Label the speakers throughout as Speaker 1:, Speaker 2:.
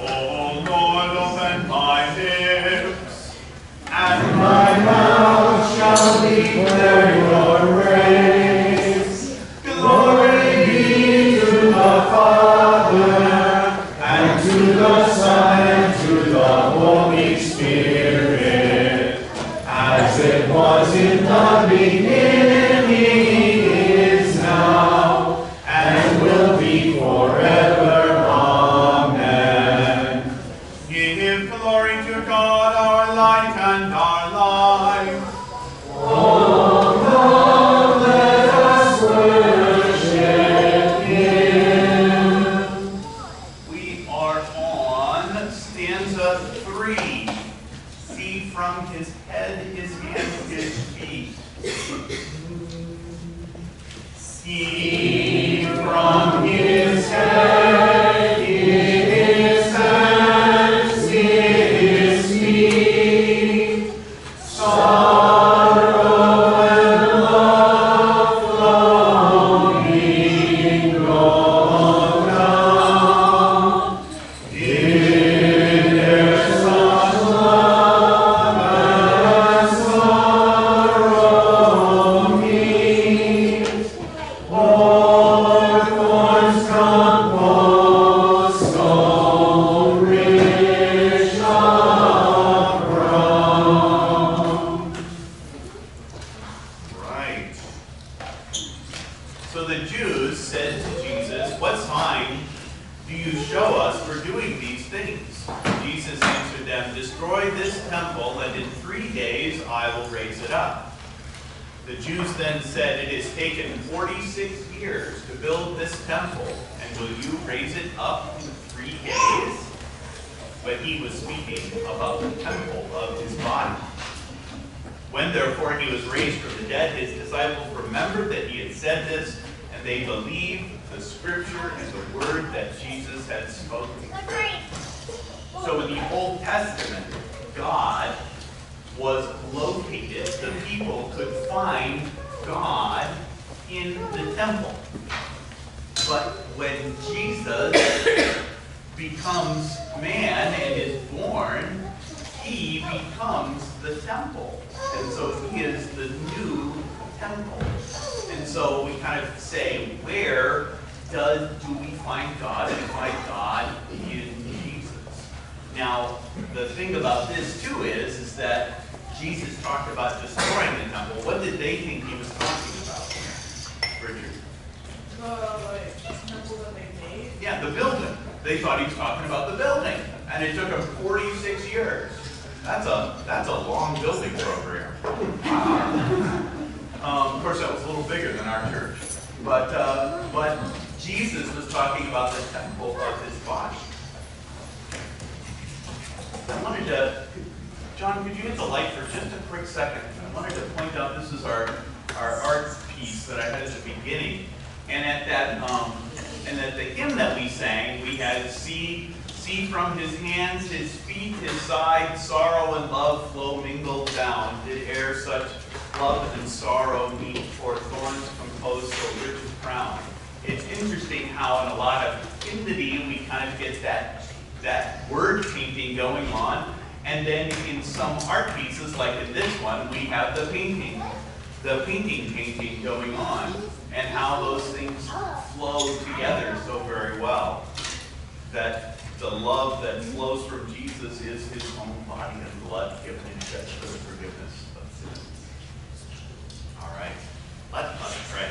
Speaker 1: O Lord, open my lips,
Speaker 2: and my mouth shall declare your praise. Glory be to the Father, and to the Son, and to the Holy Spirit, as it was in the beginning, is now, and will be forever. Amen.
Speaker 1: Give glory to God, our light and our life.
Speaker 2: Oh Lord, let us worship Him.
Speaker 1: We are on stanza 3. See from his head, his hands, his feet. See
Speaker 2: From his head, his hands, his feet, sorrow and love flowing all down. Did there such love and sorrow meet? Or thorns composed so rich a crown?
Speaker 1: Right. So the Jews said to Jesus, "What sign do you show us for doing these things?" Jesus answered them, "Destroy this temple, and in 3 days I will raise it up." The Jews then said, "It has taken 46 years to build this temple, and will you raise it up in 3 days?" But he was speaking about the temple of his body. When therefore he was raised from the dead, his disciples remembered that he had said this, and they believed the scripture and the word that Jesus had spoken. So in the Old Testament, God was located. The people could find God in the temple. But when Jesus becomes man and is born, he becomes the temple. And so he is the new temple. And so we kind of say, where do we find God? And find God in Jesus. Now, the thing about this too is that Jesus talked about destroying the temple. What did they think he was talking about? Richard?
Speaker 3: Like the temple that they made?
Speaker 1: Yeah, the building. They thought he was talking about the building. And it took him 46 years. That's a long building program. Of course, that was a little bigger than our church. But Jesus was talking about the temple of his body. I wanted to, John, could you hit the light for just a quick second? I wanted to point out this is our art piece that I had at the beginning, and at the hymn that we sang, we had see from his hands, his feet, his side, sorrow and love flow mingled down. Did e'er such love and sorrow meet, for thorns compose so rich a crown? It's interesting how in a lot of hymnody we kind of get that word painting going on, and then in some art pieces, like in this one, we have the painting going on, and how those things flow together so very well. That the love that flows from Jesus is his own body and blood given and shed for the forgiveness of sins. All right, let's pray.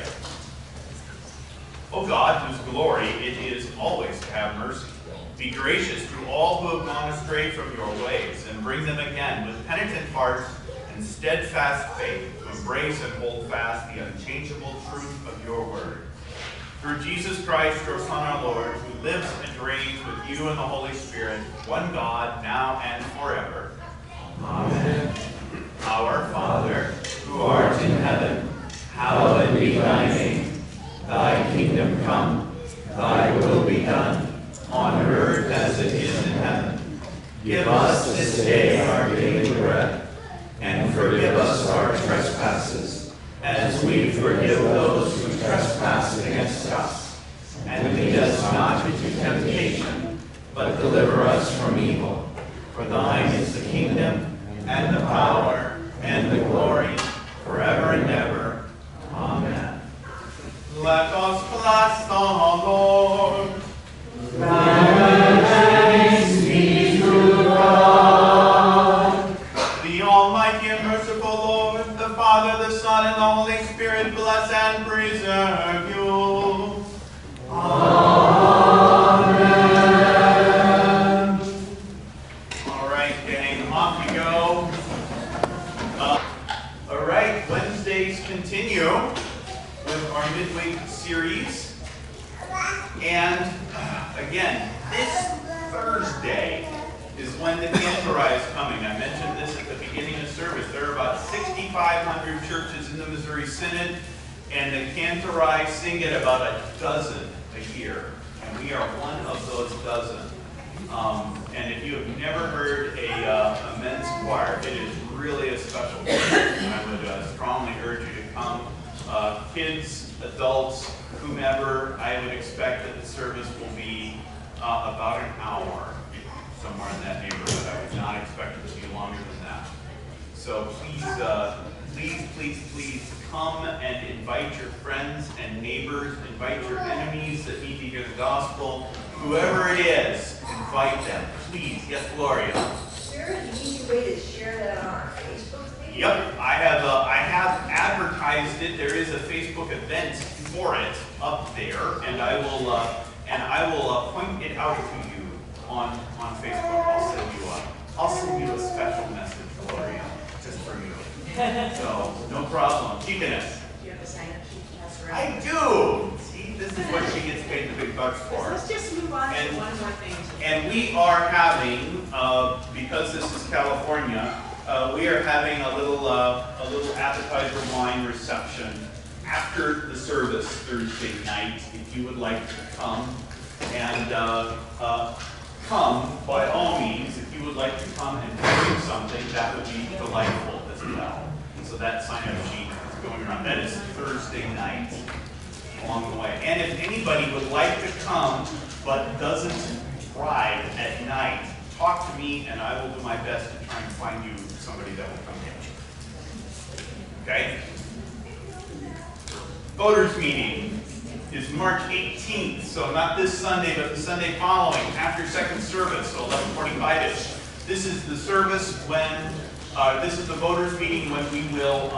Speaker 1: O God, whose glory it is always to have mercy, be gracious to all who have gone astray from your ways, and bring them again with penitent hearts and steadfast faith to embrace and hold fast the unchangeable truth of your word. Through Jesus Christ, your Son, our Lord, who lives and reigns with you in the Holy Spirit, one God, now and forever.
Speaker 2: Amen.
Speaker 1: Our Father,
Speaker 2: Who art in heaven, hallowed be thy name. Thy kingdom come, thy will be done, on earth as it is in heaven. Give us this day our daily bread, and forgive us our trespasses, as we forgive those who trespass against us. And lead us not into temptation, but deliver us from evil. For thine is the kingdom, and the power, and the glory, forever and ever. Amen.
Speaker 1: Let us bless the Lord.
Speaker 2: Thanks be to God.
Speaker 1: The Almighty and merciful Lord, the Father, the Son, and the Holy Spirit bless and preserve you.
Speaker 2: Amen.
Speaker 1: All right, gang, off you go. All right, Wednesdays continue with our midweek series. And again, this Thursday is when the Cantori is coming. I mentioned this at the beginning of service. There are about 6,500 churches in the Missouri Synod, and the Cantori sing at about a dozen a year. And we are one of those dozen. And if you have never heard a men's choir, it is really a special thing. I would strongly urge you to come. Kids, adults, whomever, I would expect that the service will be about an hour, somewhere in that neighborhood. I would not expect it to be longer than that. So please come and invite your friends and neighbors, invite your enemies that need to hear the gospel. Whoever it is, invite them. Please, yes, Gloria.
Speaker 4: Is there an easy way to share that on our Facebook page?
Speaker 1: Yep, I have advertised it. There is a Facebook event for it up there, and I will point it out to you on Facebook. I'll send you a special message, Gloria, just for you. So no problem. Deaconess.
Speaker 4: Do you have a sign-up sheet to pass around?
Speaker 1: I do. See, this is what she gets paid the big bucks for.
Speaker 3: Let's just move on to one more thing.
Speaker 1: And we are having, because this is California, we are having a little appetizer wine reception after the service Thursday night. If you would like to come, and come by all means. If you would like to come and drink something, that would be delightful as well. And so that sign-up sheet is going around. That is Thursday night along the way. And if anybody would like to come but doesn't drive at night, talk to me and I will do my best to try and find you somebody that will come get you. Okay? Voters meeting is March 18th, so not this Sunday, but the Sunday following, after second service, so 11:45-ish. This is the service when, this is the voters meeting when we will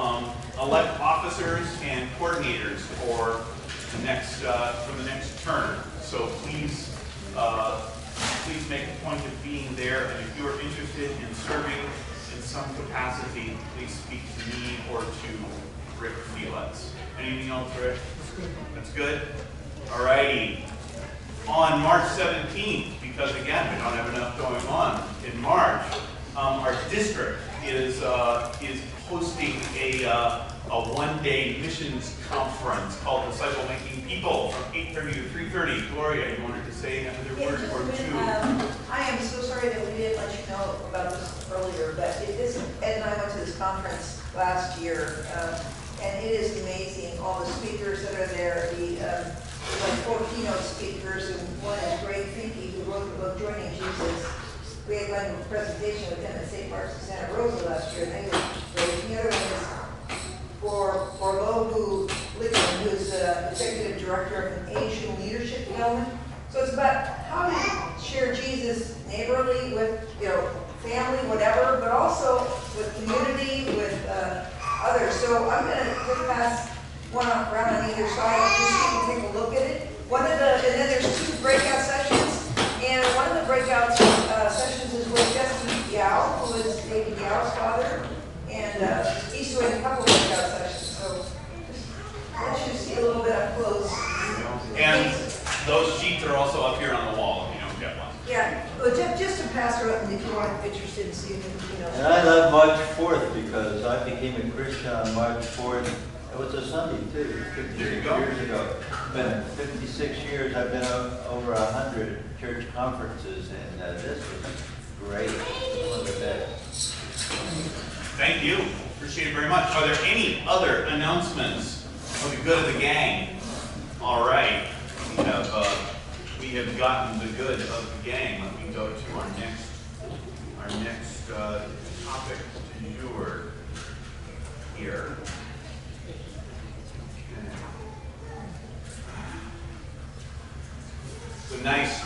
Speaker 1: elect officers and coordinators for the next term. So please make a point of being there, and if you are interested in serving in some capacity, please speak to me or to Rick Felix. Anything else, Rick? That's good? All righty. On March 17th, because again, we don't have enough going on in March, our district is hosting a one-day missions conference called Disciple Making People from 8:30 to 3:30. Gloria, you wanted to say another word or two?
Speaker 4: I am so sorry that we didn't let you know about this earlier, but Ed and I went to this conference last year, and it is amazing, all the speakers that are there. Like 4 keynote speakers, and one is Greg Finke, who wrote the book Joining Jesus. We had gone to a presentation with him at St. Mark's in Santa Rosa last year, and they were great. The other one is for Lobu Lickman, who's Executive Director of an Asian Leadership Development. So it's about how to share Jesus neighborly with, family, whatever, but also with community, with others. So I'm going to pass one around on either side, just so you can take a look at it. And then there's 2 breakout sessions, and one of the breakout sessions is with Jesse Yao, who is David Yao's father, and he's doing a couple breakout sessions. So just let you see a little bit up close.
Speaker 1: And those sheets are also up here on the wall if you don't get one.
Speaker 4: Yeah, well, just to pass around if you are interested in seeing,
Speaker 5: And I love March 4th because I became a Christian on March 4th. It was a Sunday too, 56 years ago. Been 56 years, I've been over 100 church conferences, and this was great. One of the best.
Speaker 1: Thank you. Appreciate it very much. Are there any other announcements for the good of the gang? All right. We gotten the good of the gang, let me go to our next topic du jour here. It's a nice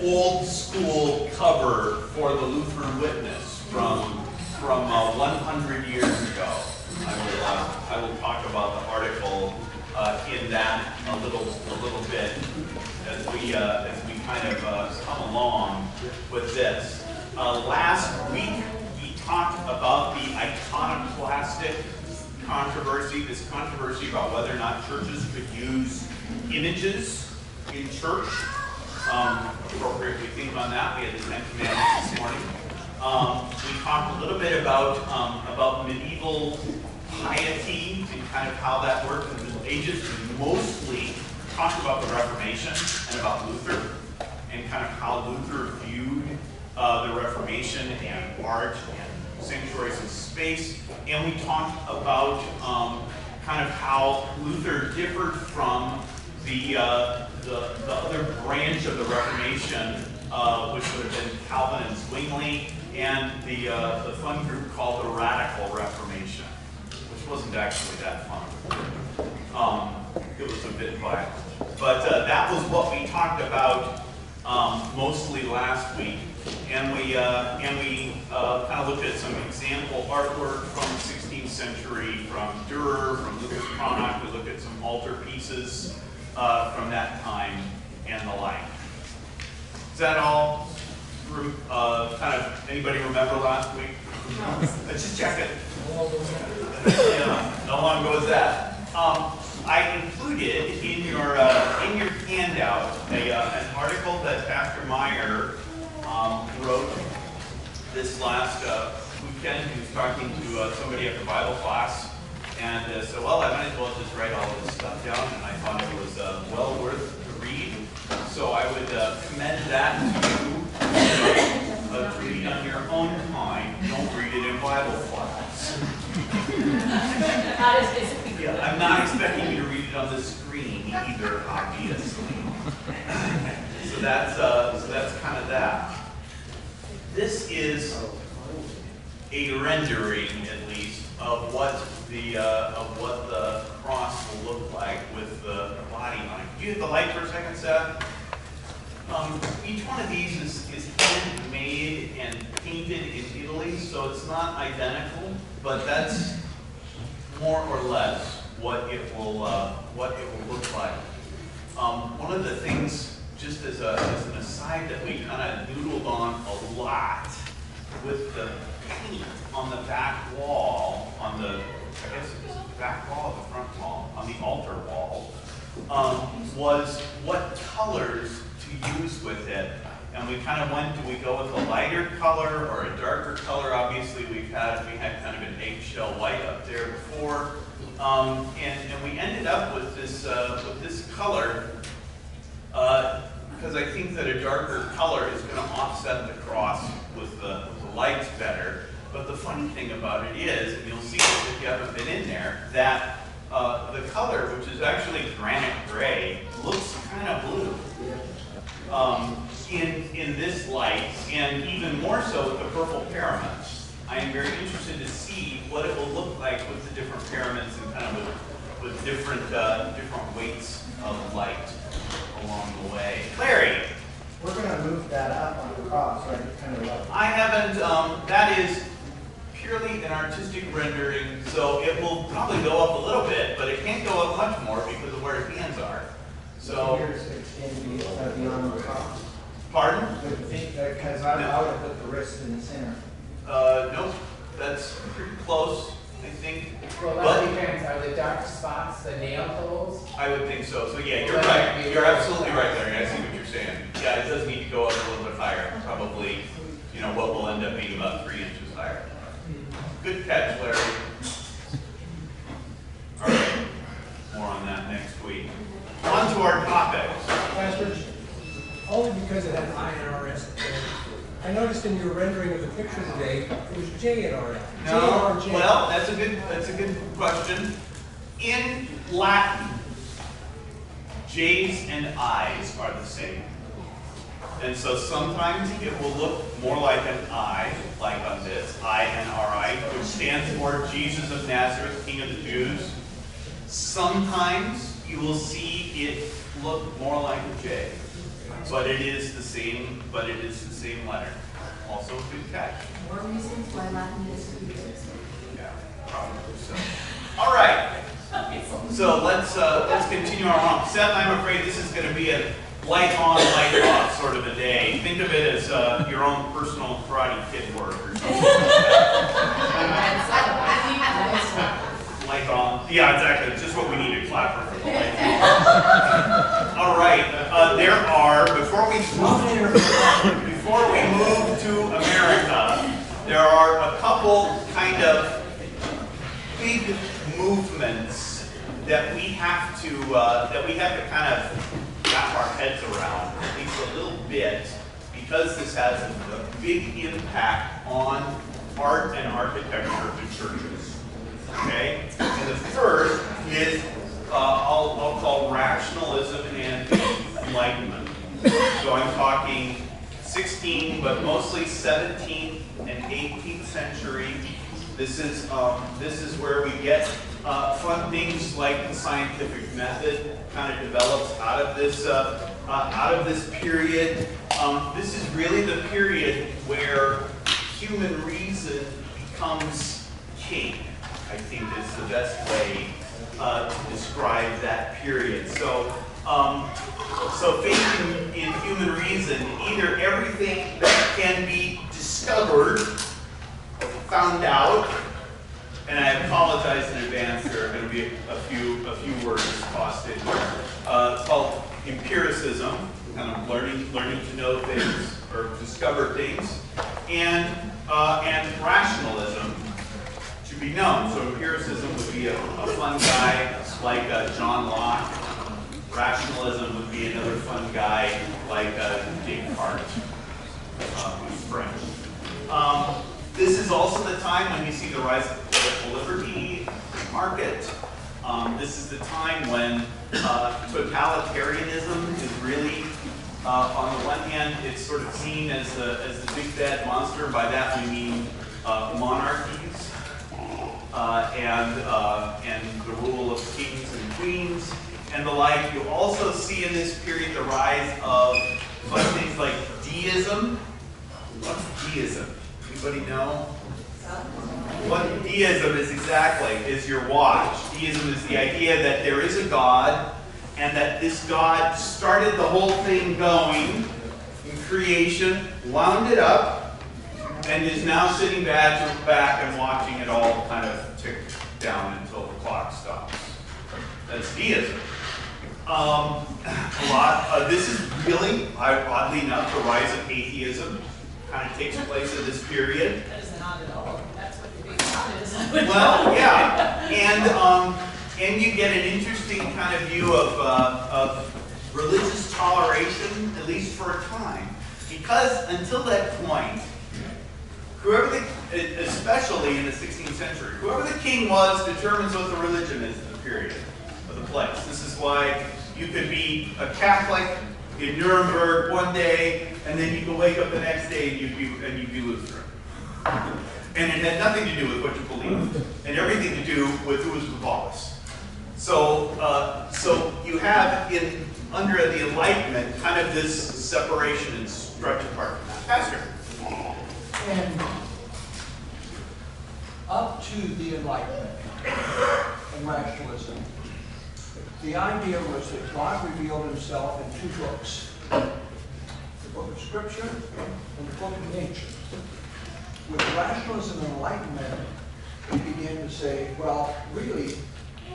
Speaker 1: old school cover for the Lutheran Witness from 100 years ago. I will talk about the article in that a little bit as we kind of come along with this. Last week we talked about the iconoclastic controversy, this controversy about whether or not churches could use images in church. Appropriately think on that. We had the Ten Commandments this morning. We talked a little bit about medieval piety and kind of how that worked in the Middle Ages. We mostly talked about the Reformation and about Luther and kind of how Luther viewed the Reformation and art and sanctuaries and space. And we talked about kind of how Luther differed from the other branch of the Reformation, which would have been Calvin and Zwingli, and the fun group called the Radical Reformation, which wasn't actually that fun. It was a bit violent. But that was what we talked about mostly last week. And we kind of looked at some example artwork from the 16th century, from Dürer, from Lucas Cranach. We looked at some altar pieces from that time and the like. Is that all? Kind of anybody remember last week? Let's just check it. Yeah, how long ago was that? I included in your handout an article that Pastor Meyer wrote this last weekend. He was talking to somebody at the Bible class, and said, well, I might as well just write all this stuff down, and I thought it was well worth to read. So I would commend that to you to read on your own time. Don't read it in Bible class. Yeah, I'm not expecting you to read it on the screen either, obviously. So that's kind of that. This is a rendering, at least, of what the cross will look like with the body on it. Could you hit the light for a second, Seth? Each one of these is handmade and painted in Italy, so it's not identical, but that's more or less what it will look like. One of the things, just as an aside, that we kind of noodled on a lot with the paint on the back wall, on the, I guess it was the back wall or the front wall, on the altar wall, was what colors to use with it. And we kind of went, do we go with a lighter color or a darker color? Obviously we had kind of an eggshell white up there before. And we ended up with this color because I think that a darker color is going to offset the cross with the lights better. But the funny thing about it is, and you'll see this if you haven't been in there, that the color, which is actually granite gray, looks kind of blue in this light, and even more so with the purple paraments. I am very interested to see what it will look like with the different paraments and kind of with different weights of light along the way. Larry.
Speaker 6: We're going to move that up on the cross, right? Kind of level.
Speaker 1: I haven't, that is purely an artistic rendering, so it will probably go up a little bit, but it can't go up much more because of where his hands are. So
Speaker 6: here's extend beyond the cross.
Speaker 1: Pardon?
Speaker 6: Because I would have put the wrist in the center.
Speaker 1: Nope, that's pretty close, I think.
Speaker 7: Well, that depends. Are the dark spots the nail holes?
Speaker 1: I would think so. So yeah, you're right. You're absolutely right, Larry. I see what you're saying. Yeah, it does need to go up a little bit higher. Probably, what will end up being about 3 inches higher. Good catch, Larry. All right, more on that next week. On to our topics.
Speaker 8: Pastor, only because it has INRS. I noticed in your rendering of the picture today, it was JNRS.
Speaker 1: No, well, that's a good question. In Latin, J's and I's are the same. And so sometimes it will look more like an I, like on this, I-N-R-I, which stands for Jesus of Nazareth, King of the Jews. Sometimes you will see it look more like a J, but it is the same letter. Also a good catch.
Speaker 9: More reasons why Latin is who it is.
Speaker 1: Yeah, probably so. All right. So let's continue our romp. Seth, I'm afraid this is going to be a light on, light off sort of a day. Think of it as your own personal Karate Kid work or something. Light on. Yeah, exactly. It's just what we need to clap for the light on. All right. There are, before we move to America, there are a couple kind of big movements that we have to kind of wrap our heads around, at least a little bit, because this has a big impact on art and architecture of the churches. Okay? And the first is, I'll call Rationalism and Enlightenment. So I'm talking 16th, but mostly 17th and 18th century. This is where we get fun things like the scientific method kind of develops out of this period. This is really the period where human reason becomes king, I think is the best way to describe that period. So faith in human reason, either everything that can be discovered, found out, and I apologize in advance, there are going to be a few words tossed in here. It's called empiricism, kind of learning to know things or discover things, and rationalism, to be known. So empiricism would be a fun guy like John Locke. Rationalism would be another fun guy like Descartes, who's French. This is also the time when you see the rise of political liberty, market. This is the time when totalitarianism is really, on the one hand, it's sort of seen as the big bad monster. By that we mean monarchies and the rule of kings and queens and the like. You also see in this period the rise of fun things like deism. What's deism? Anybody know? What deism is exactly is your watch. Deism is the idea that there is a God and that this God started the whole thing going in creation, wound it up, and is now sitting back and watching it all kind of tick down until the clock stops. That's deism. This is really, oddly enough, the rise of atheism. Kind of takes place in this period.
Speaker 3: That is not at all. That's what the big thought is.
Speaker 1: Well, yeah, and you get an interesting kind of view of religious toleration, at least for a time, because until that point, especially in the 16th century, whoever the king was determines what the religion is in the period of the place. This is why you could be a Catholic in Nuremberg one day, and then you could wake up the next day and you'd be Lutheran. And it had nothing to do with what you believed, and everything to do with who was the boss. So you have under the Enlightenment kind of this separation and stretch apart. Pastor.
Speaker 6: And up to the Enlightenment and rationalism, the idea was that God revealed himself in two books, the book of Scripture and the book of nature. With rationalism and enlightenment, we began to say, well, really,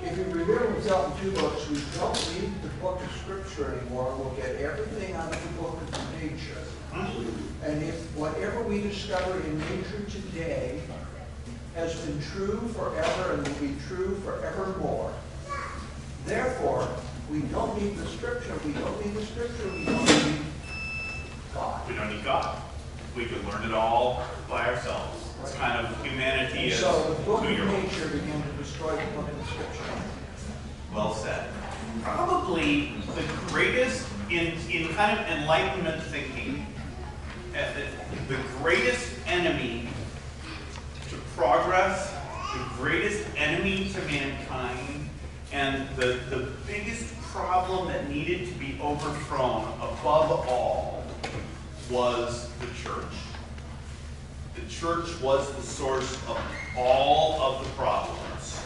Speaker 6: if he revealed himself in two books, we don't need the book of Scripture anymore. We'll get everything out of the book of nature. And if whatever we discover in nature today has been true forever and will be true forevermore, therefore, we don't need the Scripture. We don't need the Scripture. We don't need God.
Speaker 1: We don't need God. We can learn it all by ourselves. It's kind of humanity is
Speaker 6: so the book of
Speaker 1: 2-year-old.
Speaker 6: nature began to destroy the book of the Scripture.
Speaker 1: Well said. Probably the greatest in kind of Enlightenment thinking, the greatest enemy to progress, the greatest enemy to mankind, and the biggest problem that needed to be overthrown above all was the church. The church was the source of all of the problems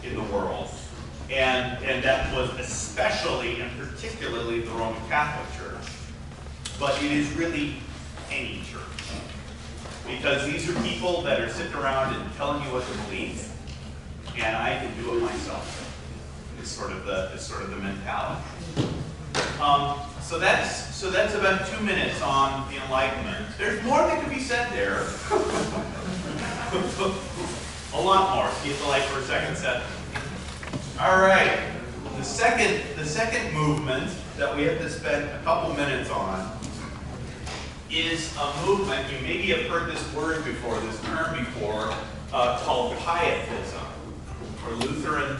Speaker 1: in the world. And that was especially and particularly the Roman Catholic Church. But it is really any church. Because these are people that are sitting around and telling you what to believe, and I can do it myself. Is sort of the mentality. So that's about 2 minutes on the Enlightenment. There's more that could be said there. A lot more. See if the light for a second set. All right. The second movement that we have to spend a couple minutes on is a movement, you maybe have heard this word before, this term before, called Pietism, or Lutheran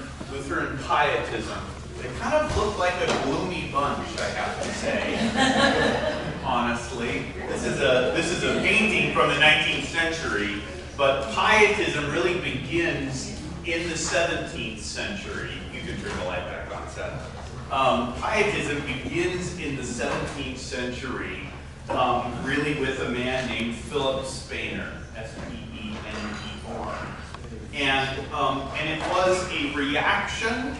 Speaker 1: Pietism. They kind of look like a gloomy bunch, I have to say, honestly. This is a painting from the 19th century, but Pietism really begins in the 17th century. You can turn the light back on, Seth. Pietism begins in the 17th century, really with a man named Philip Spener, S-P-E-N-E-R. And it was a reaction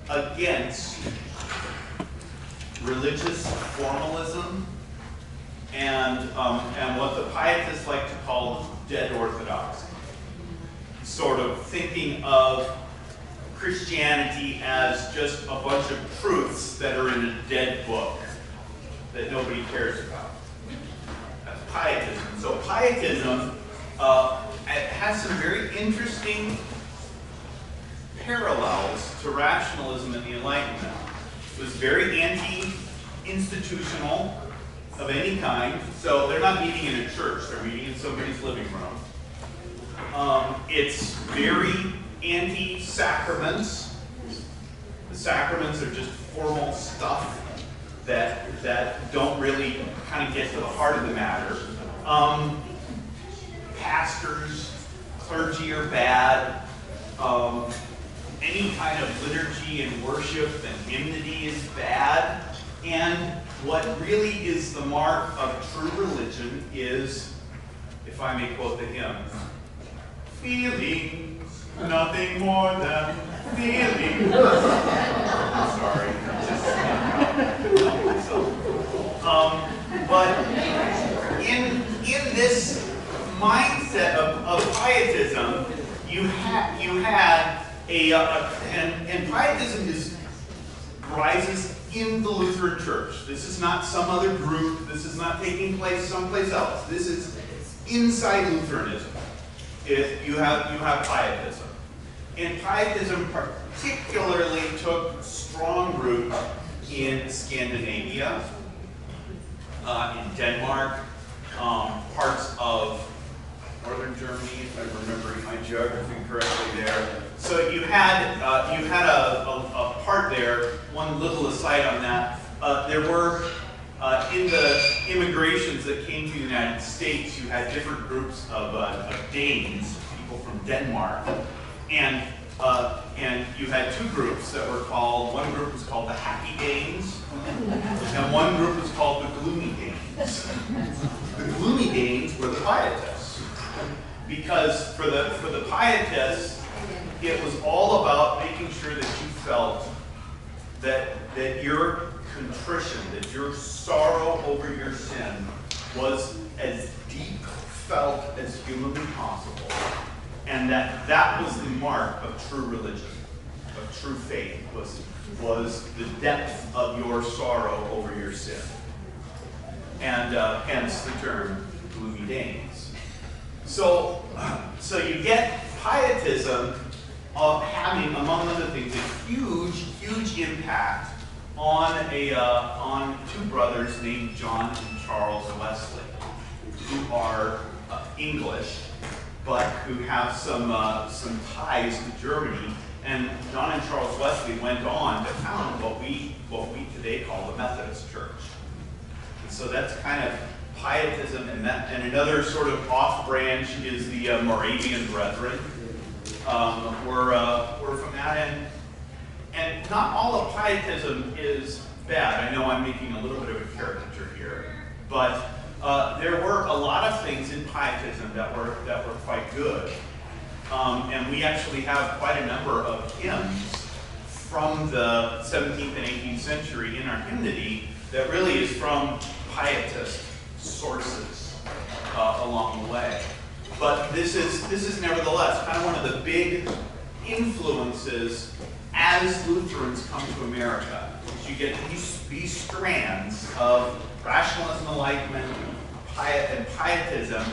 Speaker 1: against religious formalism and what the Pietists like to call dead orthodoxy. Sort of thinking of Christianity as just a bunch of truths that are in a dead book that nobody cares about. That's Pietism. So Pietism it has some very interesting parallels to Rationalism and the Enlightenment. It was very anti-institutional of any kind. So they're not meeting in a church, they're meeting in somebody's living room. It's very anti-sacraments. The sacraments are just formal stuff that don't really kind of get to the heart of the matter. Pastors, clergy are bad. Any kind of liturgy and worship and hymnody is bad. And what really is the mark of true religion is, if I may quote the hymn, feelings, nothing more than feelings. I'm sorry, I'm just helping myself. But in this mindset of Pietism, you had and Pietism rises in the Lutheran Church. This is not some other group. This is not taking place someplace else. This is inside Lutheranism. If you have Pietism. And Pietism particularly took strong root in Scandinavia, in Denmark, parts of northern Germany, if I'm remembering my geography correctly there. So you had a part there. One little aside on that. There were in the immigrations that came to the United States, you had different groups of Danes, people from Denmark, and you had two groups that were called. One group was called the Happy Danes, and one group was called the Gloomy Danes. The Gloomy Danes were the Pietists, because for the Pietists, it was all about making sure that you felt that your contrition, that your sorrow over your sin was as deep felt as humanly possible, and that was the mark of true religion, of true faith, was the depth of your sorrow over your sin. And hence the term Gloomy Danes. So you get Pietism of having, among other things, a huge impact on two brothers named John and Charles Wesley, who are English, but who have some ties to Germany, And John and Charles Wesley went on to found what we today call the Methodist Church. And so that's kind of Pietism, and another sort of off branch is the Moravian Brethren. We're from that end. And not all of Pietism is bad. I know I'm making a little bit of a caricature here, but there were a lot of things in Pietism that were quite good. And we actually have quite a number of hymns from the 17th and 18th century in our hymnody that really is from Pietist sources along the way. But this is nevertheless kind of one of the big influences as Lutherans come to America. You get these strands of Rationalism and Enlightenment and Pietism,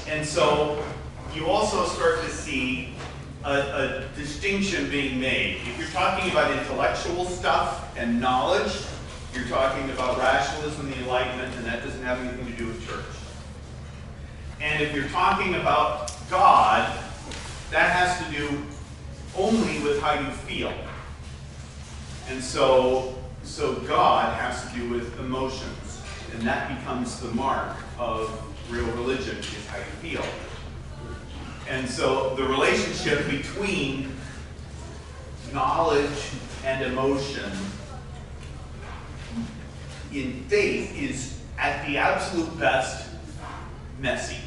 Speaker 1: and so you also start to see a distinction being made. If you're talking about intellectual stuff and knowledge, you're talking about rationalism and the Enlightenment, and that doesn't have anything to do with church. And if you're talking about God, that has to do only with how you feel. And so God has to do with emotions, and that becomes the mark of real religion, is how you feel. And so the relationship between knowledge and emotion in faith is, at the absolute best, messy.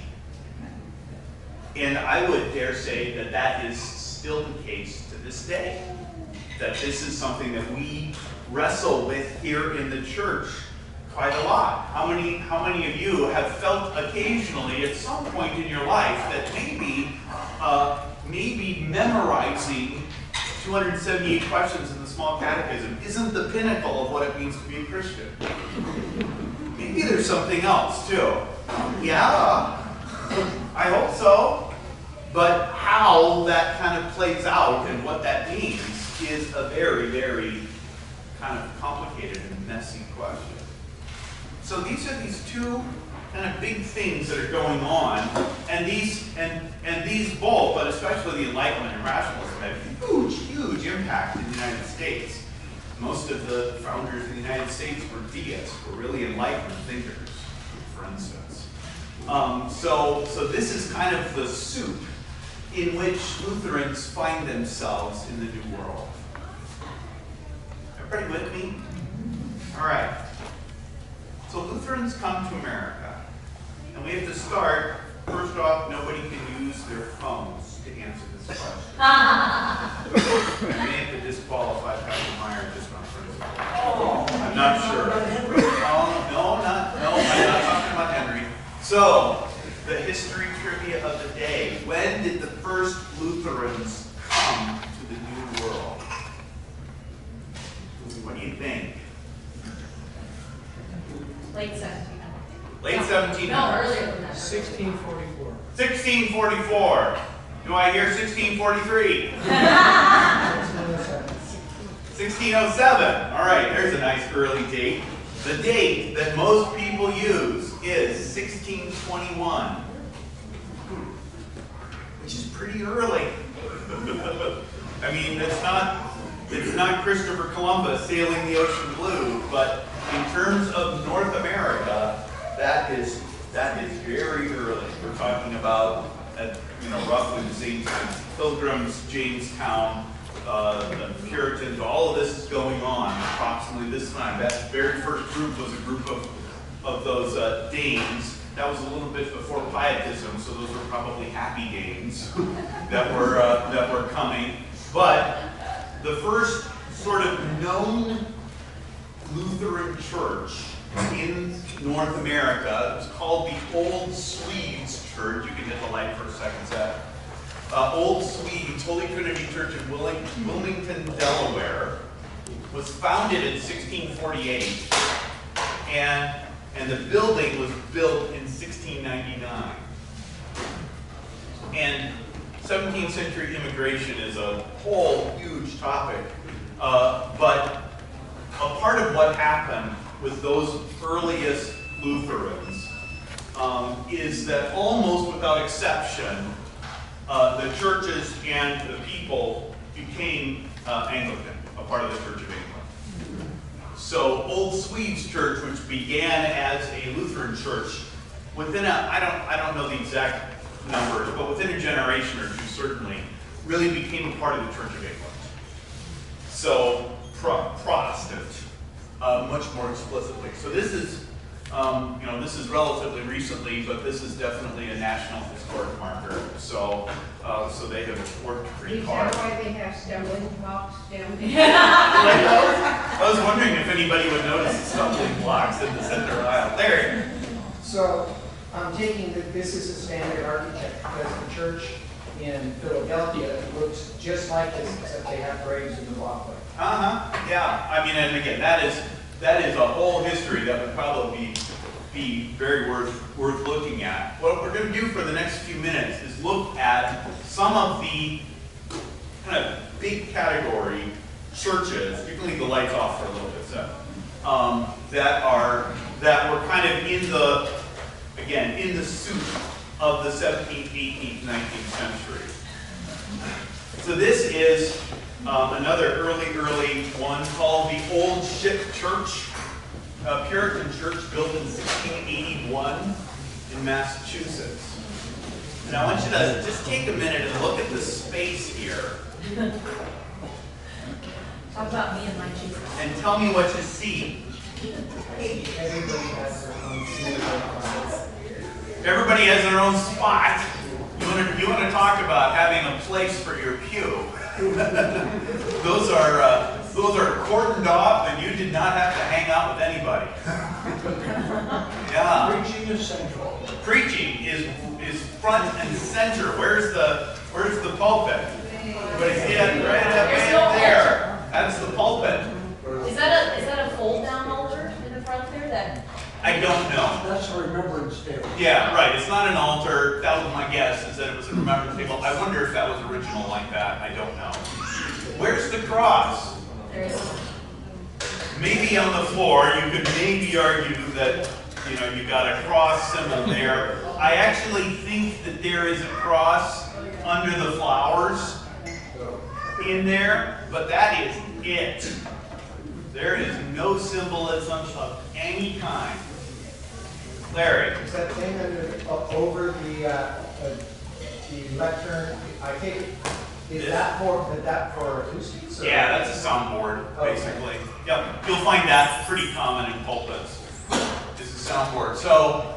Speaker 1: And I would dare say that that is still the case to this day. That this is something that we wrestle with here in the church quite a lot. How many of you have felt occasionally at some point in your life that maybe memorizing 278 questions in the small catechism isn't the pinnacle of what it means to be a Christian? Maybe there's something else too. Yeah, I hope so. But how that kind of plays out and what that means is a very, very kind of complicated and messy question. So these are these two kind of big things that are going on, and these both, but especially the Enlightenment and Rationalism, have huge impact in the United States. Most of the founders of the United States were deists, were really Enlightenment thinkers, for instance. So this is kind of the soup in which Lutherans find themselves in the New World. Everybody with me? All right. So Lutherans come to America, and we have to start, first off, nobody can use their phones to answer this question. I may have to disqualify Pastor Meyer just on principle. I'm not sure. I'm not talking about Henry. So, the history trivia of the day. When did the first Lutherans come to the New World? What do you think?
Speaker 9: Late 1700s.
Speaker 1: Late 1700s.
Speaker 9: No, earlier than that.
Speaker 8: 1644.
Speaker 1: 1644. Do I hear 1643? 1607. All right, there's a nice early date. The date that most people use is 1621, which is pretty early. I mean, it's not Christopher Columbus sailing the ocean blue, but in terms of North America, that is very early. We're talking about roughly the same time. Pilgrims, Jamestown, the Puritans, all of this is going on approximately this time. That very first group was a group of those Danes. That was a little bit before Pietism, so those were probably happy Danes that were coming. But the first sort of known Lutheran church in North America, it was called the Old Swedes Church. You can hit the light for a second, Seth. Old Swedes, Holy Trinity Church in Wilmington, Delaware, was founded in 1648, and the building was built in 1699. And 17th century immigration is a whole huge topic, but a part of what happened with those earliest Lutherans is that almost without exception, the churches and the people became Anglican, a part of the Church of England. So Old Swedes Church, which began as a Lutheran church, within I don't know the exact numbers, but within a generation or two certainly, really became a part of the Church of England. So Protestant, much more explicitly. So this is, this is relatively recently, but this is definitely a national historic marker. So, so they have worked pretty hard.
Speaker 3: Is that why they have stumbling blocks down there?
Speaker 1: I was wondering if anybody would notice the stumbling blocks in the center aisle. There.
Speaker 10: So I'm taking that this is a standard architect because the church in Philadelphia looks just like this, except they have graves in the walkway.
Speaker 1: Yeah. I mean, and again, that is a whole history that would probably be very worth looking at. What we're going to do for the next few minutes is look at some of the kind of big category churches. You can leave the lights off for a little bit, so that were kind of in the soup of the 17th, 18th, 19th century. So this is another early one called the Old Ship Church, a Puritan church built in 1681 in Massachusetts. And I want you to just take a minute and look at the space here.
Speaker 9: Talk about me and my Jesus.
Speaker 1: And tell me what you see.
Speaker 10: Everybody has their own spot.
Speaker 1: Everybody has their own spot. You want to talk about having a place for your pew. Those are cordoned off, and you did not have to hang out with anybody. Yeah.
Speaker 6: Preaching is central.
Speaker 1: Preaching is front and center. Where's the pulpit? Everybody see it right up there. That's the pulpit.
Speaker 9: Is that a fold down altar in the front there? That
Speaker 1: I don't know.
Speaker 6: That's a remembrance table.
Speaker 1: Yeah, right. It's not an altar. That was my guess, is that it was a remembrance table. I wonder if that was original like that. I don't know. Where's the cross?
Speaker 9: there is.
Speaker 1: Maybe on the floor. You could maybe argue that you got a cross symbol there. I actually think that there is a cross under the flowers in there, but that is it. There is no symbolism of any kind. Larry.
Speaker 10: Is that thing over the lectern? I take it. Is that for acoustics?
Speaker 1: Yeah, that's a soundboard, basically. Yep, you'll find that pretty common in pulpits. It's a soundboard. So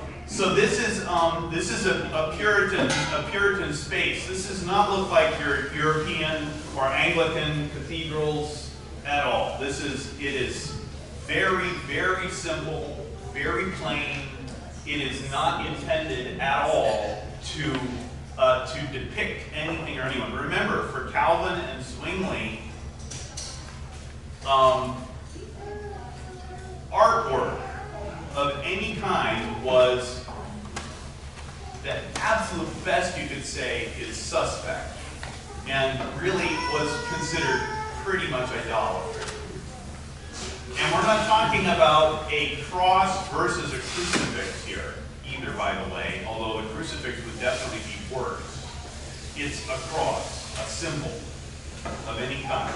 Speaker 1: this is a Puritan space. This does not look like your European or Anglican cathedrals at all. It is very, very simple, very plain. It is not intended at all to depict anything or anyone. Remember, for Calvin and Zwingli, artwork of any kind was, the absolute best you could say is suspect, and really was considered pretty much idolatry. And we're not talking about a cross versus a crucifix here, either, by the way, although a crucifix would definitely be worse. It's a cross, a symbol of any kind.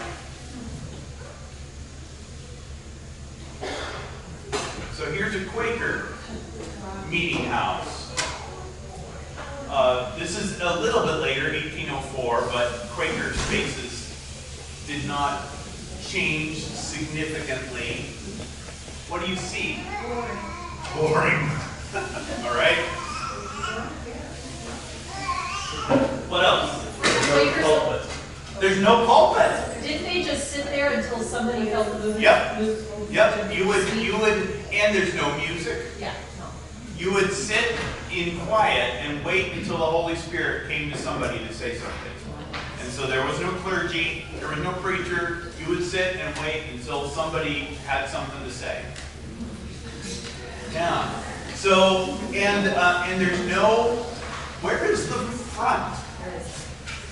Speaker 1: So here's a Quaker meeting house. This is a little bit later, 1804, but Quaker spaces did not change significantly. What do you see? Boring. All right. What else? There's no pulpit.
Speaker 9: Didn't they just sit there until somebody felt the movement?
Speaker 1: Yep. You would, and there's no music.
Speaker 9: Yeah. No.
Speaker 1: You would sit in quiet and wait until the Holy Spirit came to somebody to say something. And so there was no clergy, there was no preacher. You would sit and wait until somebody had something to say. Yeah. So, and there's no, where is the front?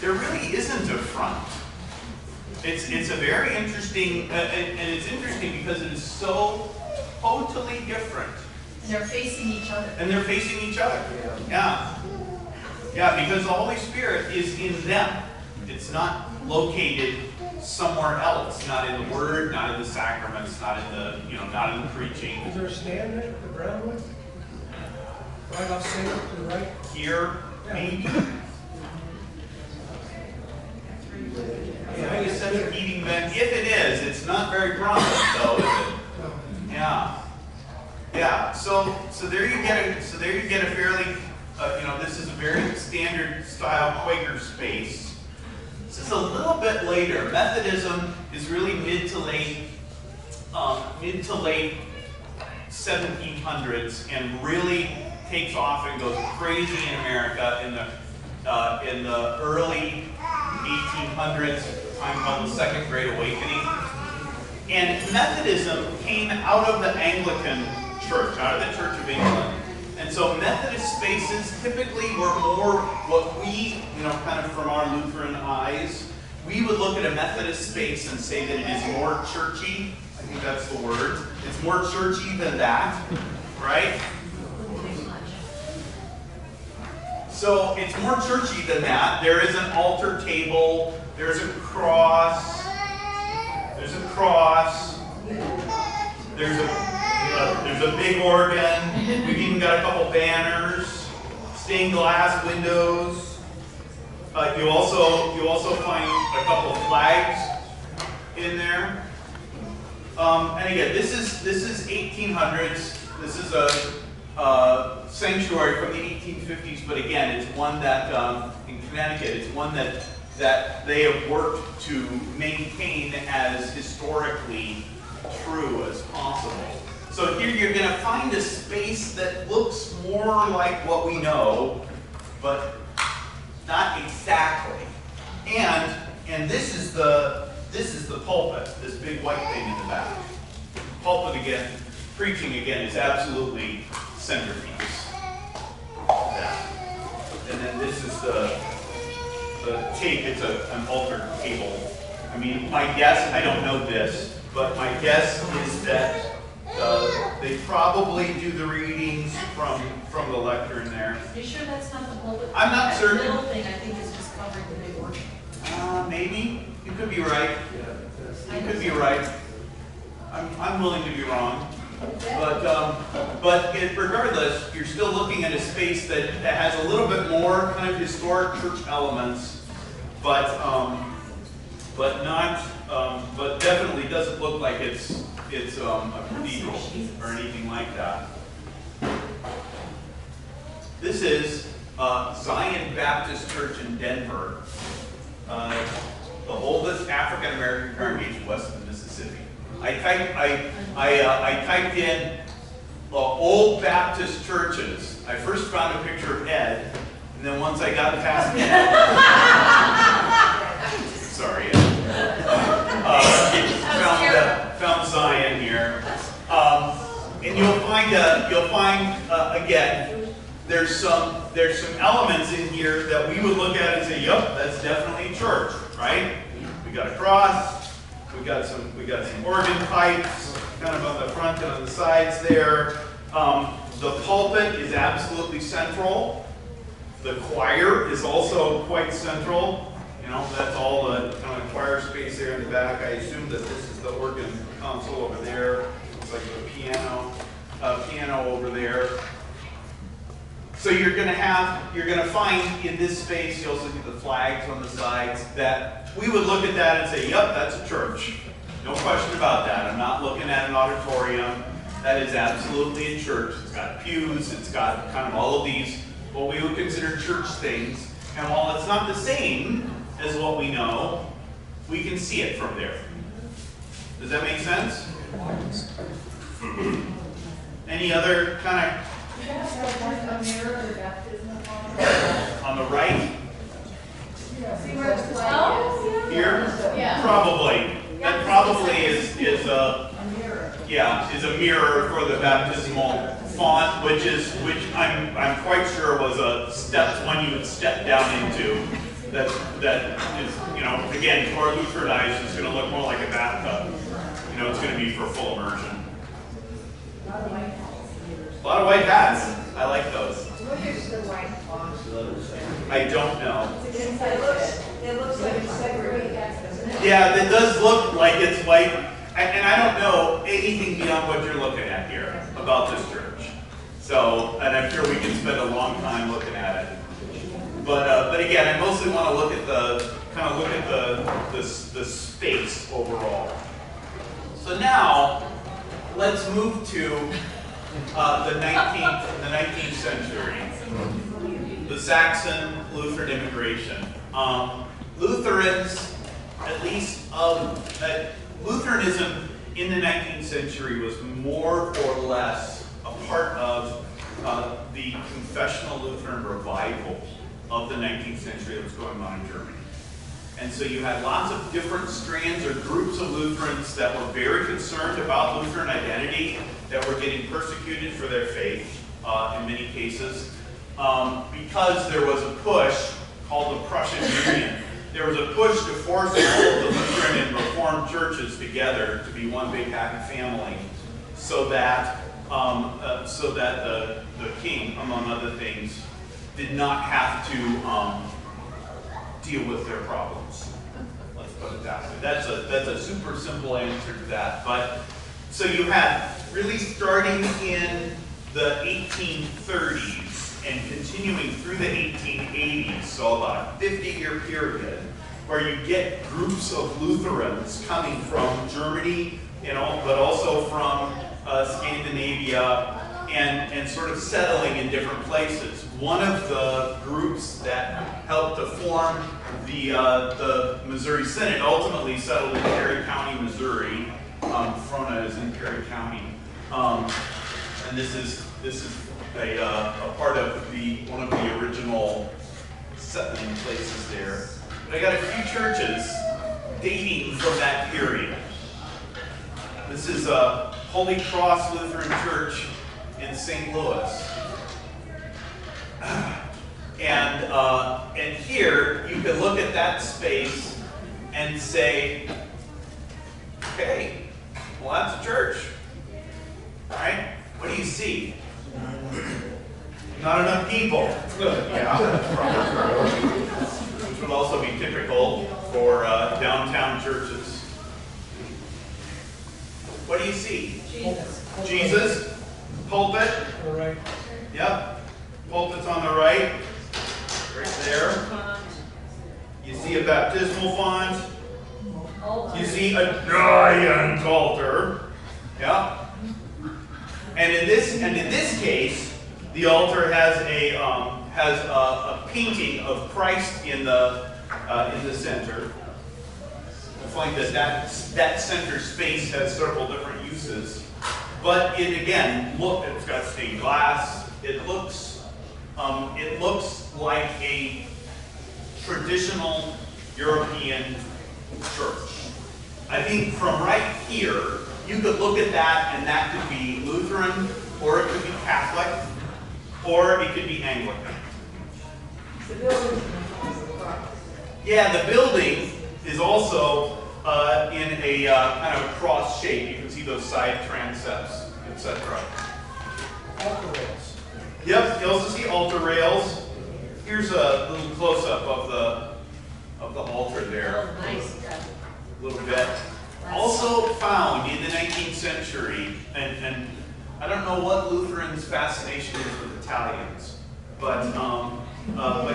Speaker 1: There really isn't a front. It's a very interesting, and it's interesting because it is so totally different.
Speaker 9: And they're facing each other.
Speaker 1: And they're facing each other. Yeah. Yeah, because the Holy Spirit is in them. It's not located somewhere else, not in the Word, not in the sacraments, not in the, not in the preaching.
Speaker 8: Is there a stand there, the brown one? Right off center to the right?
Speaker 1: Here, maybe? Maybe a central heating vent. If it is, it's not very prominent though, is it? Yeah. Yeah, so there you get a fairly, this is a very standard style Quaker space. This is a little bit later. Methodism is really mid to late 1700s and really takes off and goes crazy in America in the early 1800s, a time called the Second Great Awakening. And Methodism came out of the Anglican Church, out of the Church of England. And so Methodist spaces typically were more what we, kind of from our Lutheran eyes, we would look at a Methodist space and say that it is more churchy. I think that's the word. It's more churchy than that, right? So it's more churchy than that. There is an altar table. There's a cross. There's a cross. There's a big organ. We've even got a couple banners, stained glass windows. You also find a couple of flags in there. And again, this is 1800s. This is a sanctuary from the 1850s, but again, it's one that in Connecticut, it's one that they have worked to maintain as historically true as possible. So here you're going to find a space that looks more like what we know, but not exactly. And this is the pulpit, this big white thing in the back. Pulpit again, preaching again is absolutely centerpiece. Yeah. And then this is the tape. It's an altar table. I mean, my guess, I don't know this, but my guess is that they probably do the readings from the lectern there.
Speaker 9: Are you sure that's not the pulpit?
Speaker 1: I'm not certain.
Speaker 9: That little thing I think is just covering the big one.
Speaker 1: Maybe. You could be right. You could be right. I'm willing to be wrong. But regardless, you're still looking at a space that has a little bit more kind of historic church elements, but definitely doesn't look like it's a cathedral or anything like that. This is Zion Baptist Church in Denver, the oldest African American congregation west of the Mississippi. I typed in old Baptist churches. I first found a picture of Ed, and then once I got past Ed, sorry, found Zion here, and you'll find again, there's some elements in here that we would look at and say, yep, that's definitely church, right? We got a cross. We got some organ pipes, kind of on the front and on the sides there. The pulpit is absolutely central. The choir is also quite central. That's all the kind of choir space there in the back. I assume that this is the organ console over there. Looks like the piano over there. So you're going to find in this space, you also get the flags on the sides, that we would look at that and say, yep, that's a church. No question about that. I'm not looking at an auditorium. That is absolutely a church. It's got pews. It's got kind of all of these, what we would consider church things. And while it's not the same as what we know, we can see it from there. Does that make sense? Any other kind of...
Speaker 3: A mirror of the baptismal
Speaker 1: on the right?
Speaker 3: See where the flag is?
Speaker 1: Here?
Speaker 3: Yeah.
Speaker 1: Probably. That probably is a mirror for the baptismal font, which I'm quite sure was one you would step down into. That is, again, to our Lutheran eyes, is going to look more like a bathtub. It's going to be for full immersion. A lot of white hats. I like those.
Speaker 4: What is the white font?
Speaker 1: I don't know.
Speaker 4: It looks like it's segregated.
Speaker 1: Yeah, that does look like it's white, and I don't know anything beyond what you're looking at here about this church. So, and I'm sure we can spend a long time looking at it. But again, I mostly want to look at the space overall. So now, let's move to the 19th century, the Saxon Lutheran immigration. Lutherans, at least Lutheranism in the 19th century was more or less a part of the Confessional Lutheran revival of the 19th century that was going on in Germany. And so you had lots of different strands or groups of Lutherans that were very concerned about Lutheran identity, that were getting persecuted for their faith in many cases, because there was a push called the Prussian Union. There was a push to force all of the Lutheran and Reformed churches together to be one big happy family, so that the king, among other things, did not have to deal with their problems. Let's put it that way. That's a super simple answer to that. But so you had really starting in the 1830s and continuing through the 1880s, so about a 50-year period, where you get groups of Lutherans coming from Germany, but also from Scandinavia, and sort of settling in different places. One of the groups that helped to form the Missouri Synod ultimately settled in Perry County, Missouri. Frona is in Perry County, and this is a part of one of the original settling places there. But I got a few churches dating from that period. This is a Holy Cross Lutheran Church in St. Louis. And here you can look at that space and say, okay, well, that's a church, right? What do you see? Not enough people. Yeah, which would also be typical for downtown churches. What do you see? Jesus. Pulpit.
Speaker 8: All right.
Speaker 1: Yep. Pulpit's on the right. Right there. You see a baptismal font. You see a giant altar. Yeah. And in this case, the altar has a painting of Christ in the center. You'll find that center space has several different uses. But it again, it's got stained glass. It looks like a traditional European church. I think from right here, you could look at that and that could be Lutheran, or it could be Catholic, or it could be Anglican.
Speaker 4: The building.
Speaker 1: Yeah, the building is also in a kind of cross shape. You can see those side transepts, etc.
Speaker 8: Altar rails.
Speaker 1: Yep, you also see altar rails. Here's a little close-up of the altar there.
Speaker 9: Oh, nice.
Speaker 1: A little bit. Also found in the 19th century, and I don't know what Lutherans' fascination is with Italians, but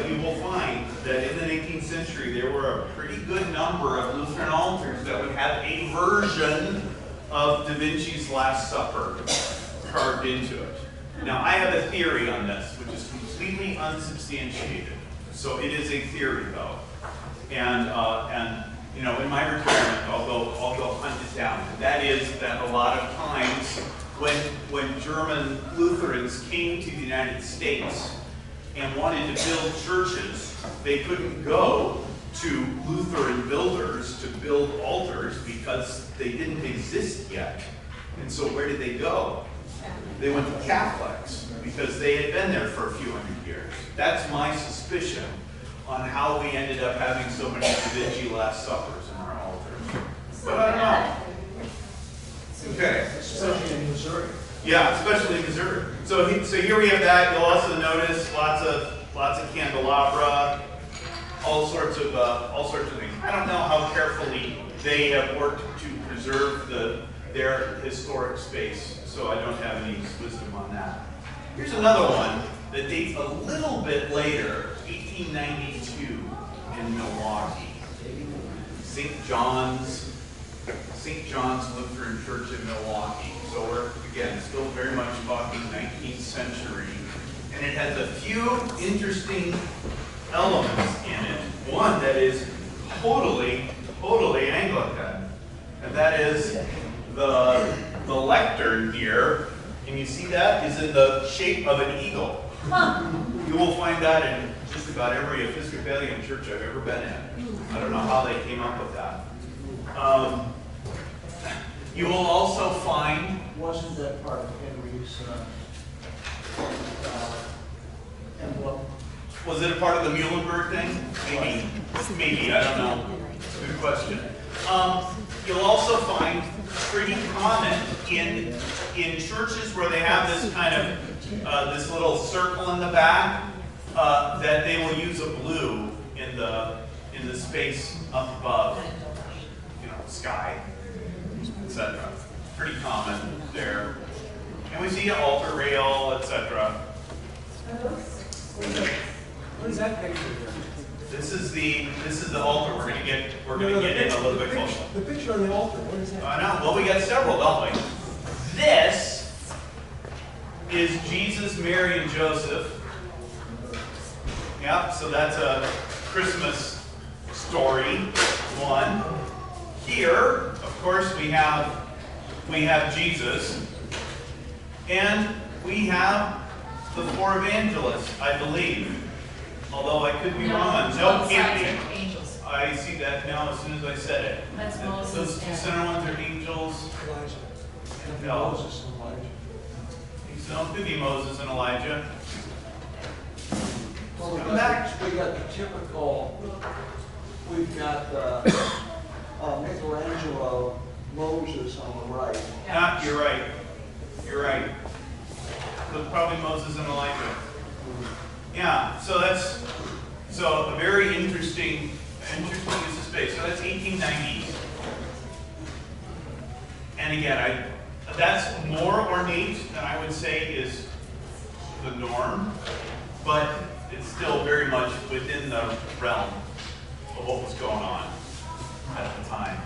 Speaker 1: you will find that in the 19th century there were a pretty good number of Lutheran altars that would have a version of Da Vinci's Last Supper carved into it. Now, I have a theory on this, which is completely unsubstantiated. So it is a theory, though, and you know, in my retirement, I'll go hunt it down. And that is that a lot of times when German Lutherans came to the United States and wanted to build churches, they couldn't go to Lutheran builders to build altars because they didn't exist yet. And so where did they go? They went to Catholics because they had been there for a few hundred years. That's my suspicion on how we ended up having so many Da Vinci Last Suppers in our altars. But I don't know. Okay.
Speaker 6: Especially in Missouri.
Speaker 1: Yeah, especially in Missouri. So here we have that. You'll also notice lots of candelabra, all sorts of things. I don't know how carefully they have worked to preserve their historic space, so I don't have any wisdom on that. Here's another one that dates a little bit later, 1892 in Milwaukee. St. John's Lutheran Church in Milwaukee. So we're, again, still very much talking 19th century. And it has a few interesting elements in it. One that is totally Anglican. And that is the lectern here. And you see that is in the shape of an eagle. You will find that in just about every Episcopalian church I've ever been in. I don't know how they came up with that. You will also find...
Speaker 6: Wasn't that part of Henry's emblem?
Speaker 1: Was it a part of the Muhlenberg thing? Maybe, I don't know. Good question. You'll also find pretty common in churches where they have this kind of this little circle in the back that they will use a blue in the space up above, the sky, etc. Pretty common there. And we see an altar rail, etc.
Speaker 8: What is that picture here?
Speaker 1: This is the altar. We're gonna get in a little bit closer.
Speaker 8: The picture on the altar, what is that?
Speaker 1: I know. Well, we got several, don't we? This is Jesus, Mary, and Joseph. Yeah, so that's a Christmas story one. Here, of course, we have Jesus, and we have the four evangelists, I believe. Although I could be wrong. No, can't be.
Speaker 9: Angels.
Speaker 1: I see that now as soon as I said it.
Speaker 9: That's Moses.
Speaker 1: Those two center ones are angels.
Speaker 8: Elijah.
Speaker 1: No.
Speaker 6: Moses and Elijah.
Speaker 1: So it could be Moses and Elijah.
Speaker 6: Well, we
Speaker 1: Come back.
Speaker 6: got the typical, we've got Michelangelo, Moses on the right.
Speaker 1: Yeah, you're right. You're right. So probably Moses and Elijah. Yeah, so that's a very interesting use of space. So that's 1890s. And again, that's more ornate than I would say is the norm, but it's still very much within the realm of what was going on at the time.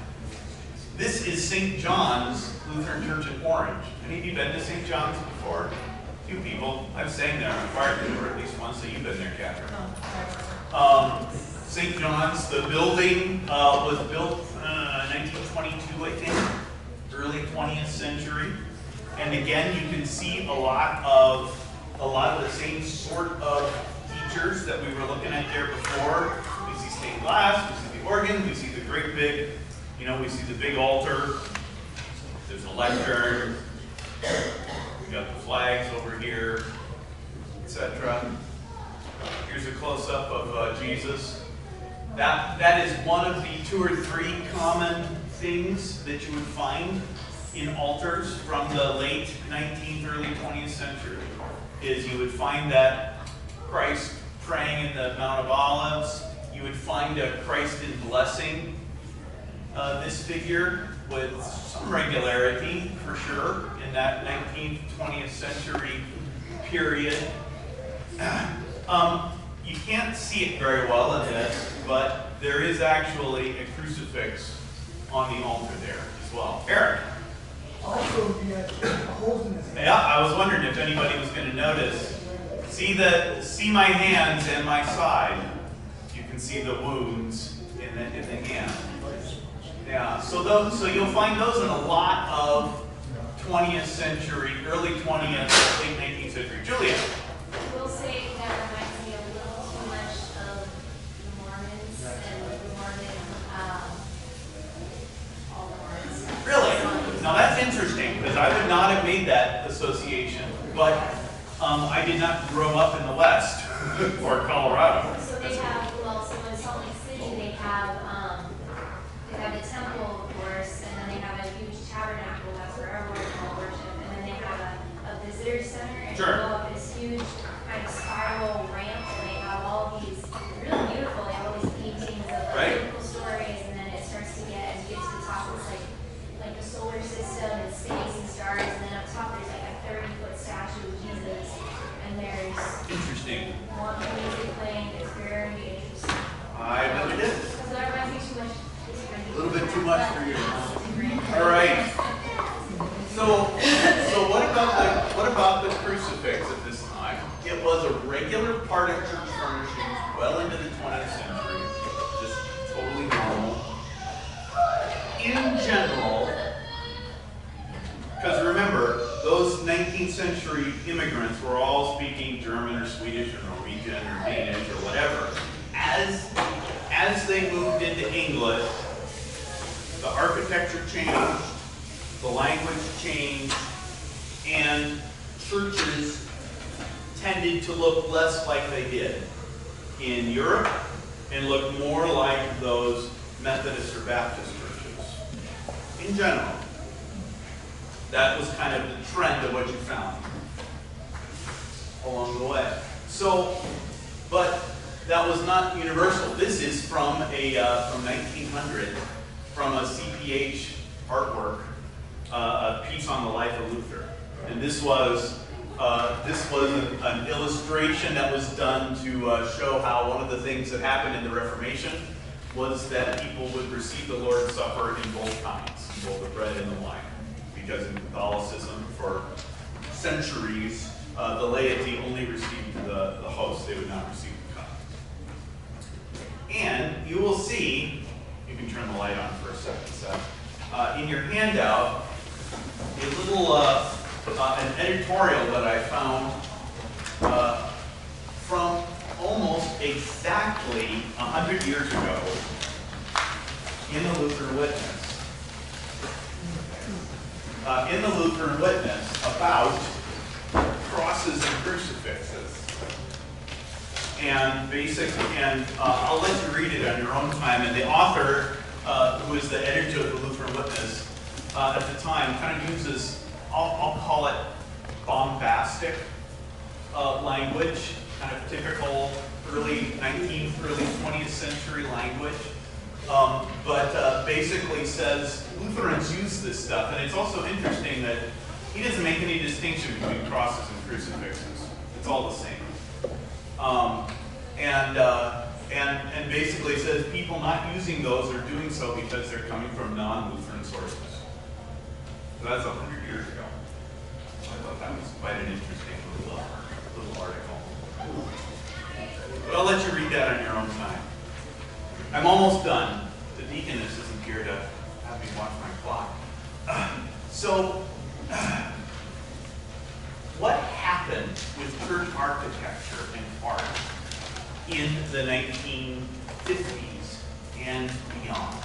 Speaker 1: This is St. John's Lutheran Church in Orange. Any of you been to St. John's before? Few people. I've sang there. I'm required to, or at least once, so you've been there, Catherine. St. John's, the building was built 1922, I think, early 20th century. And again, you can see a lot of the same sort of features that we were looking at there before. We see stained glass, we see the organ, we see the great big, we see the big altar. There's a lectern. We got the flags over here, etc. Here's a close-up of Jesus. That is one of the 2 or 3 common things that you would find in altars from the late 19th, early 20th century. Is you would find that Christ praying in the Mount of Olives. You would find a Christ in blessing this figure with some regularity, for sure, in that 19th, 20th century period. You can't see it very well in this, but there is actually a crucifix on the altar there as well. Eric?
Speaker 8: Also, he had holes in his hand.
Speaker 1: Yeah, I was wondering if anybody was going to notice. See my hands and my side. You can see the wounds in the hand. Yeah, so you'll find those in a lot of 20th century, early 20th, late 19th century. Julia?
Speaker 9: I will say that reminds me a little too much of the Mormons and the Mormon, all the Mormons.
Speaker 1: Really? Now that's interesting, because I would not have made that association, but I did not grow up in the West, or Colorado.
Speaker 9: So they have, so in Salt Lake City, they have the temple, of course, and then they have a huge tabernacle, that's where everyone can worship, and then they have a visitor center, and
Speaker 1: Sure.
Speaker 9: you go up this huge kind of spiral ramp, and they have all these, really beautiful, they have all these
Speaker 1: what about the crucifix at this time? It was a regular part of church furnishings well into the 20th century, just totally normal. In general, because remember, those 19th century immigrants were all speaking German or Swedish or Norwegian or Danish or whatever. As they moved into English, the architecture changed, the language changed, and churches tended to look less like they did in Europe and look more like those Methodist or Baptist churches in general. That was kind of the trend of what you found along the way. So, but that was not universal. This is from 1900, from a CPH artwork, a piece on the life of Luther. And this was an illustration that was done to show how one of the things that happened in the Reformation was that people would receive the Lord's Supper in both kinds, both the bread and the wine. Because in Catholicism, for centuries, the laity only received the host, they would not receive the cup. And you will see, you can turn the light on for a second, Seth, in your handout, a little, an editorial that I found from almost exactly 100 years ago in the Lutheran Witness. In the Lutheran Witness about crosses and crucifixes. And I'll let you read it on your own time. And the author, who is the editor of the Lutheran Witness at the time, kind of uses, I'll call it bombastic language, kind of typical early 19th, early 20th century language. But basically says Lutherans use this stuff, and it's also interesting that he doesn't make any distinction between crosses and crucifixes. It's all the same. And basically says people not using those are doing so because they're coming from non-Lutheran sources. So that's 100 years ago. I thought that was quite an interesting little article. But I'll let you read that on your own time. I'm almost done. The deaconess isn't here to have me watch my clock. What happened with church architecture and art in the 1950s and beyond?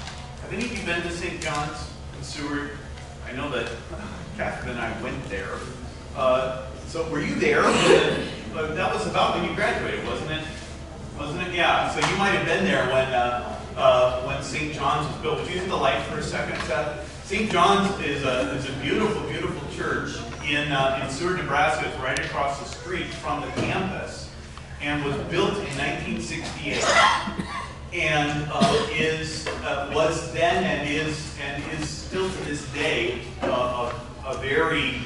Speaker 1: Have any of you been to St. John's in Seward? I know that Catherine and I went there. So were you there? That was about when you graduated, wasn't it? Wasn't it? Yeah. So you might have been there when St. John's was built. Would you hit the light for a second, Seth? St. John's is a beautiful, beautiful church in Seward, Nebraska. It's right across the street from the campus, and was built in 1968, and was then and is still to this day a very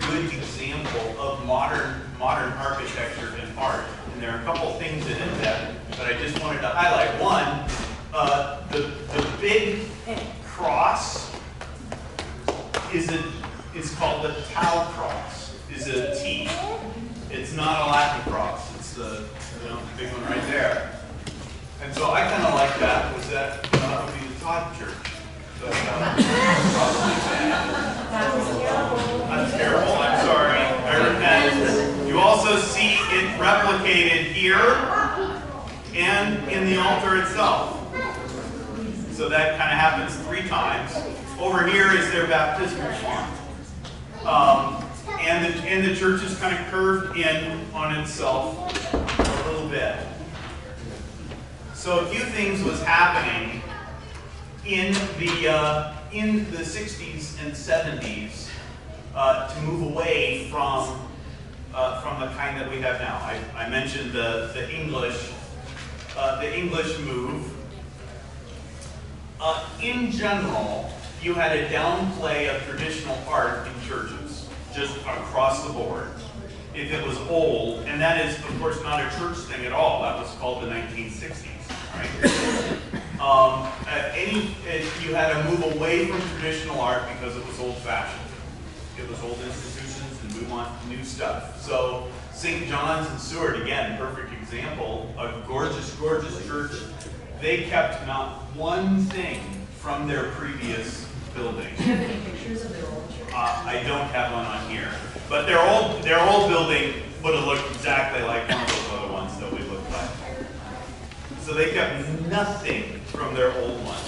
Speaker 1: good example of modern architecture and art. And there are a couple things in it that I just wanted to highlight. One, the big cross is called the Tau cross. Is a T. It's not a Latin cross. It's the big one right there. And so I kind of like that. Was that would be the Todd church? But, probably that's terrible. I'm sorry. I repent. You also see it replicated here and in the altar itself. So that kind of happens 3 times. Over here is their baptismal font. And the church is kind of curved in on itself a little bit. So a few things was happening in the 60s and 70s to move away from the kind that we have now. I mentioned the English move. In general, you had a downplay of traditional art in churches, just across the board. If it was old, and that is, of course, not a church thing at all. That was called the 1960s. Right? You had to move away from traditional art because it was old-fashioned. It was old institutions and We want new stuff. So St. John's and Seward, again, perfect example, a gorgeous, gorgeous church. They kept not one thing from their previous building.
Speaker 9: Do you have any pictures of their old church?
Speaker 1: I don't have one on here, but their old building would have looked exactly like one of those other ones that we looked at. So they kept nothing from their old one.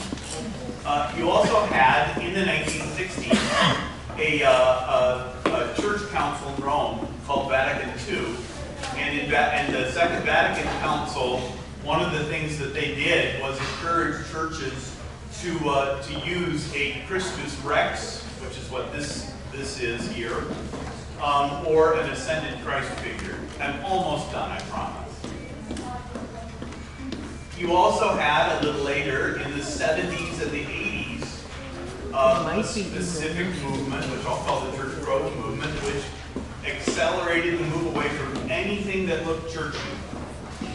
Speaker 1: You also had, in the 1960s, a church council in Rome called Vatican II. And in the Second Vatican Council, one of the things that they did was encourage churches to use a Christus Rex, which is what this is here, or an ascended Christ figure. I'm almost done, I promise. You also had, a little later, in the 70s and the 80s, a specific movement, which I'll call the church growth movement, which accelerated the move away from anything that looked churchy.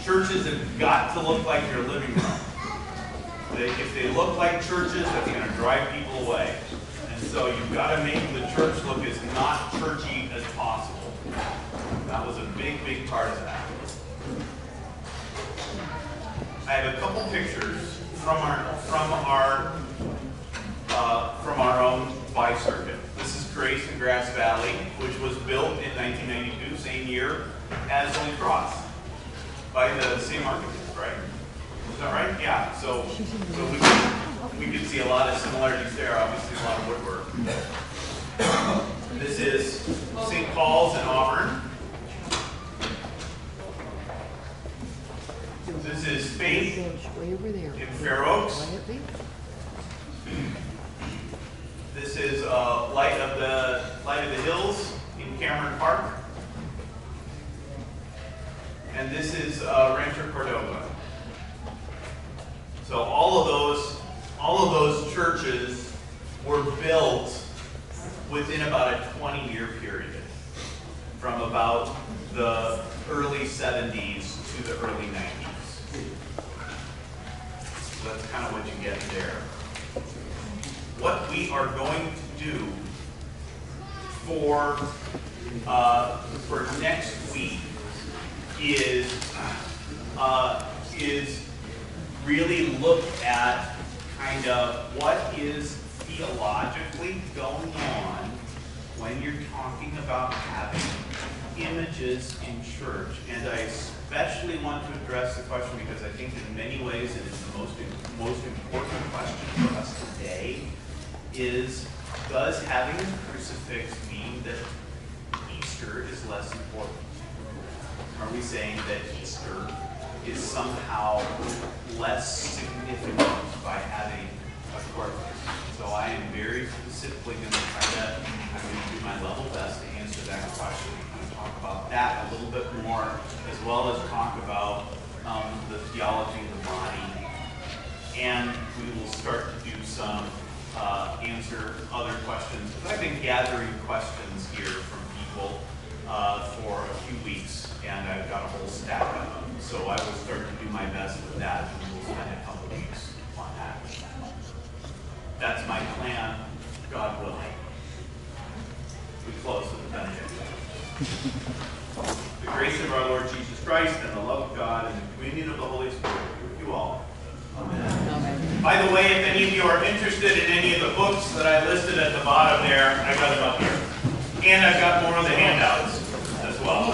Speaker 1: Churches have got to look like your living room. If they look like churches, that's going to drive people away. And so you've got to make the church look as not churchy as possible. That was a big, big part of that. I have a couple pictures from our own bi-circuit. This is Grace in Grass Valley, which was built in 1992, same year as Holy Cross, by the same architect, right? Is that right? Yeah. So we can see a lot of similarities there. Obviously, a lot of woodwork. This is St. Paul's in Auburn. This is Faith in Fair Oaks. This is Light of the Hills in Cameron Park. And this is Rancho Cordova. So all of those churches were built within about a 20-year period, from about the early 70s to the early 90s. So that's kind of what you get there. What we are going to do for next week is really look at kind of what is theologically going on when you're talking about having images in church. And I especially want to address the question because I think in many ways it is the most important question for us today is, does having a crucifix mean that Easter is less important? Are we saying that Easter is somehow less significant by having a corpus? So I am very specifically going to I'm going to do my level best to answer that question. I'm going to talk about that a little bit more, as well as talk about the theology of the body. And we will start to do some answer other questions. I've been gathering questions here from people for a few weeks, and I've got a whole stack of them. So I will start to do my best with that, and we'll spend a couple weeks on that. That's my plan, God willing. We close with the benediction. The grace of our Lord Jesus Christ and the love of God and the communion of the Holy Spirit be with you all. Amen. By the way, if any of you are interested in any of the books that I listed at the bottom there, I got them up here. And I've got more of the handouts as well.